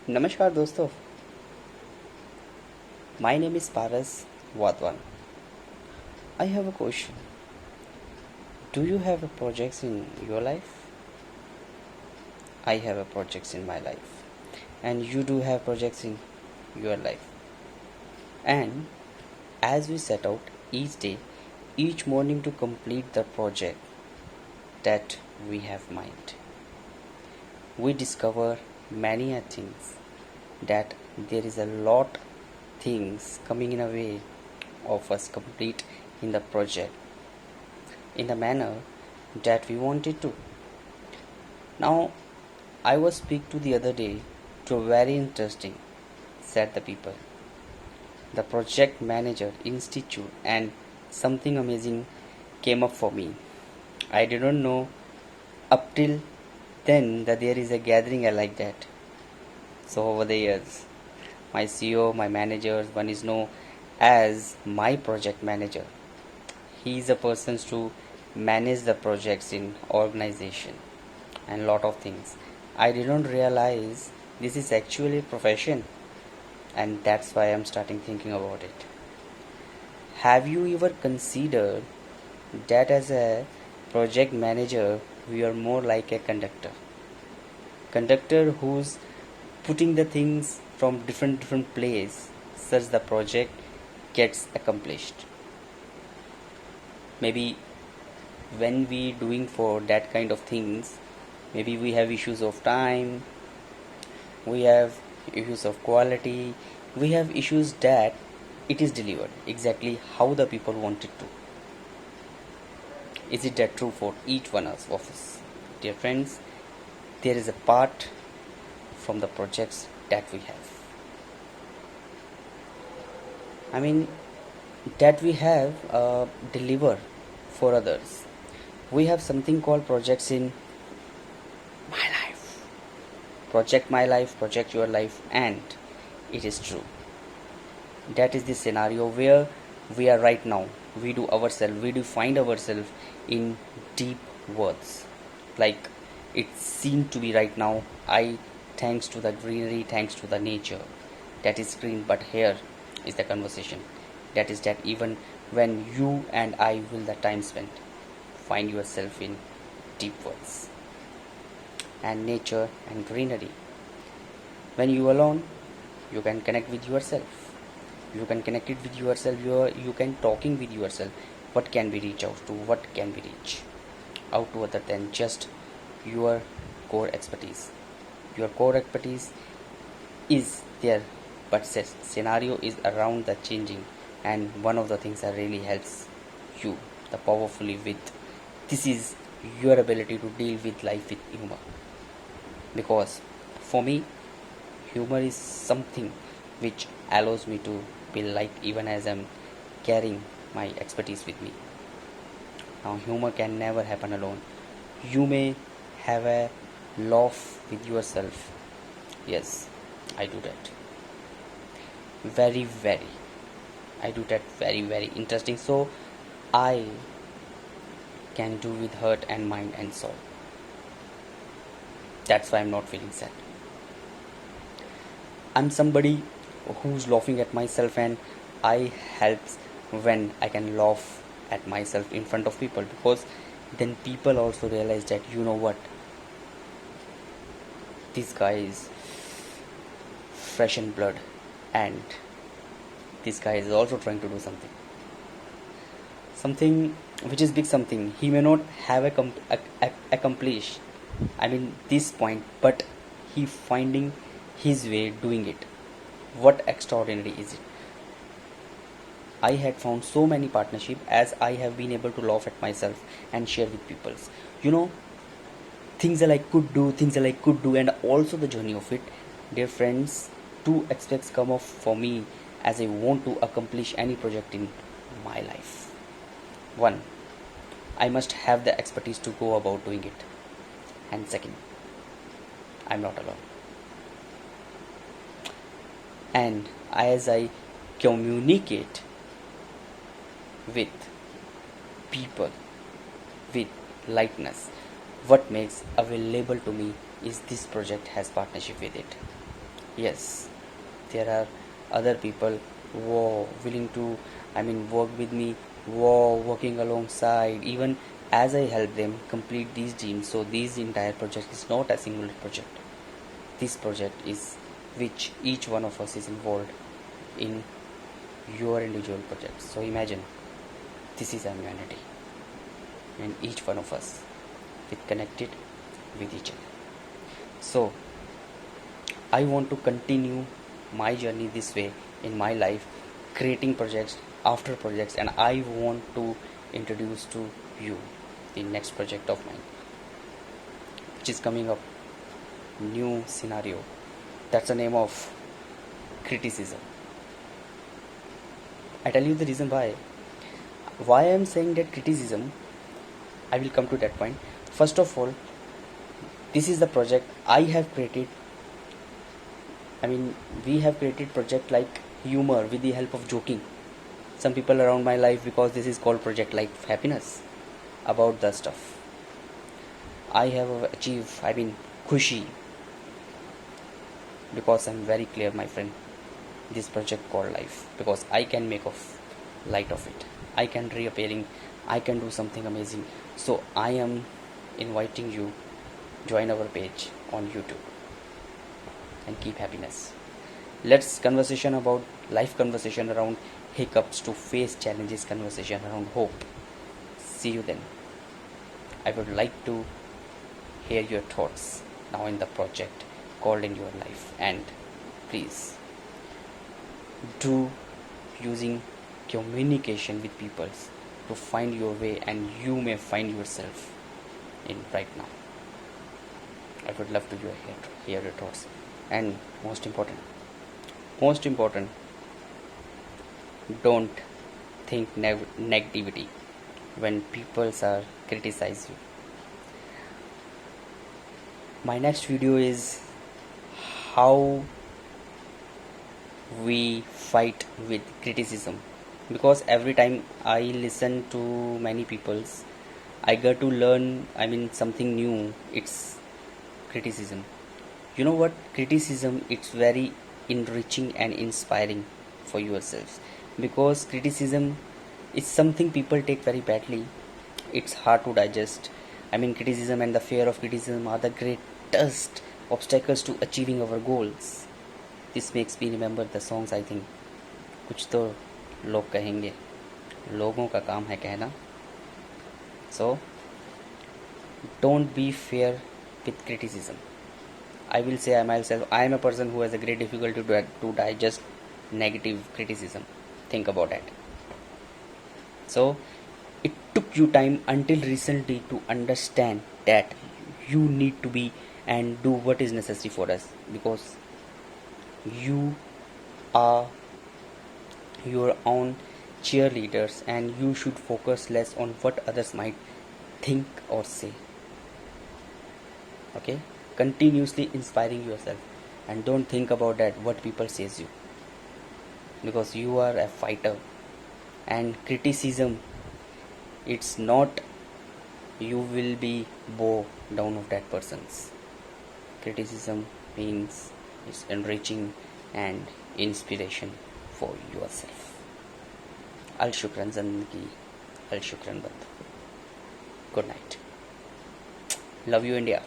नमस्कार दोस्तों, my name is Paras Wadwan. I have a question. Do you have a projects in your life? I have a projects in my life, and you do have projects in your life. And as we set out each day, each morning to complete the project that we have mind, we discover many a things that there is a lot things coming in a way of us complete in the project in the manner that we wanted to. Now, I was speak to the other day to a very interesting, said the people, the project manager institute, and something amazing came up for me. I didn't know up till then that there is a gathering like that. So over the years, my CEO, my managers, one is known as my project manager. He is a person to manage the projects in organization and lot of things. I didn't realize this is actually a profession, and that's why I'm starting thinking about it. Have you ever considered that as a project manager we are more like a conductor who's putting the things from different place such the project gets accomplished. Maybe when we doing for that kind of things, maybe we have issues of time, we have issues of quality, we have issues that it is delivered exactly how the people want it to. Is it that true for each one of us? Dear friends, there is a part from the projects that we have. I mean, that we have deliver for others. We have something called projects in my life. Project my life, project your life, and it is true. That is the scenario where we are right now. We do ourselves, we do find ourselves in deep words. Like it seemed to be right now. I thanks to the greenery, thanks to the nature. That is green, but here is the conversation. That is that even when you and I will the time spent, find yourself in deep words and nature and greenery. When you alone, you can connect with yourself. You can connect it with yourself. You can talking with yourself. What can we reach out to? What can we reach out to other than just your core expertise? Your core expertise is there, but scenario is around the changing, and one of the things that really helps you the powerfully with this is your ability to deal with life with humor. Because for me, humor is something which allows me to be like even as I'm carrying my expertise with me. Now, humor can never happen alone. You may have a laugh with yourself. Yes, I do that. Very. I do that very interesting. So, I can do with heart and mind and soul. That's why I'm not feeling sad. I'm somebody who's laughing at myself, and I helps when I can laugh at myself in front of people, because then people also realize that you know what, this guy is fresh in blood, and this guy is also trying to do something which is big, something he may not have accomplished, I mean this point, but he finding his way doing it. What extraordinary is it? I had found so many partnership as I have been able to laugh at myself and share with people. You know, things that I could do, and also the journey of it. Dear friends, two aspects come off for me as I want to accomplish any project in my life. One, I must have the expertise to go about doing it. And second, I'm not alone. And as I communicate with people with lightness, what makes available to me is this project has partnership with it. Yes, there are other people who are willing to, work with me, who are working alongside, even as I help them complete these dreams. So this entire project is not a single project. This project is which each one of us is involved in your individual projects. So imagine this is a humanity, and each one of us is connected with each other. So I want to continue my journey this way in my life, creating projects after projects, and I want to introduce to you the next project of mine, which is coming up, new scenario. That's the name of criticism. I tell you the reason why I am saying that criticism. I will come to that point. First of all, this is the project I have created. We have created project like humor with the help of joking some people around my life, because this is called project life happiness. About the stuff I have achieved, khushi, because I'm very clear, my friend. This project called life, because I can make of light of it, I can reappearing, I can do something amazing. So I am inviting you, join our page on YouTube and keep happiness. Let's conversation about life, conversation around hiccups to face challenges, conversation around hope. See you then. I would like to hear your thoughts now in the project called in your life, and please do using communication with people to find your way, and you may find yourself in right now. I would love to hear your thoughts. And most important, don't think negativity when people are criticize you. My next video is how we fight with criticism, because every time I listen to many people's, I get to learn, something new. It's criticism. You know what? Criticism, it's very enriching and inspiring for yourselves, because criticism is something people take very badly. It's hard to digest. Criticism and the fear of criticism are the greatest obstacles to achieving our goals. This makes me remember the songs, I think. कुछ तो लोग कहेंगे, लोगों का काम है कहना. So don't be fear with criticism. I will say myself, I am a person who has a great difficulty to digest negative criticism. Think about that. So it took you time until recently to understand that you need to be and do what is necessary for us, because you are your own cheerleaders, and you should focus less on what others might think or say. Okay, continuously inspiring yourself, and don't think about that what people says you, because you are a fighter. And criticism, it's not you will be bow down of that person's. Criticism means it's enriching and inspiration for yourself. Al shukran zindagi, al shukran bandhu. Good night. Love you, India.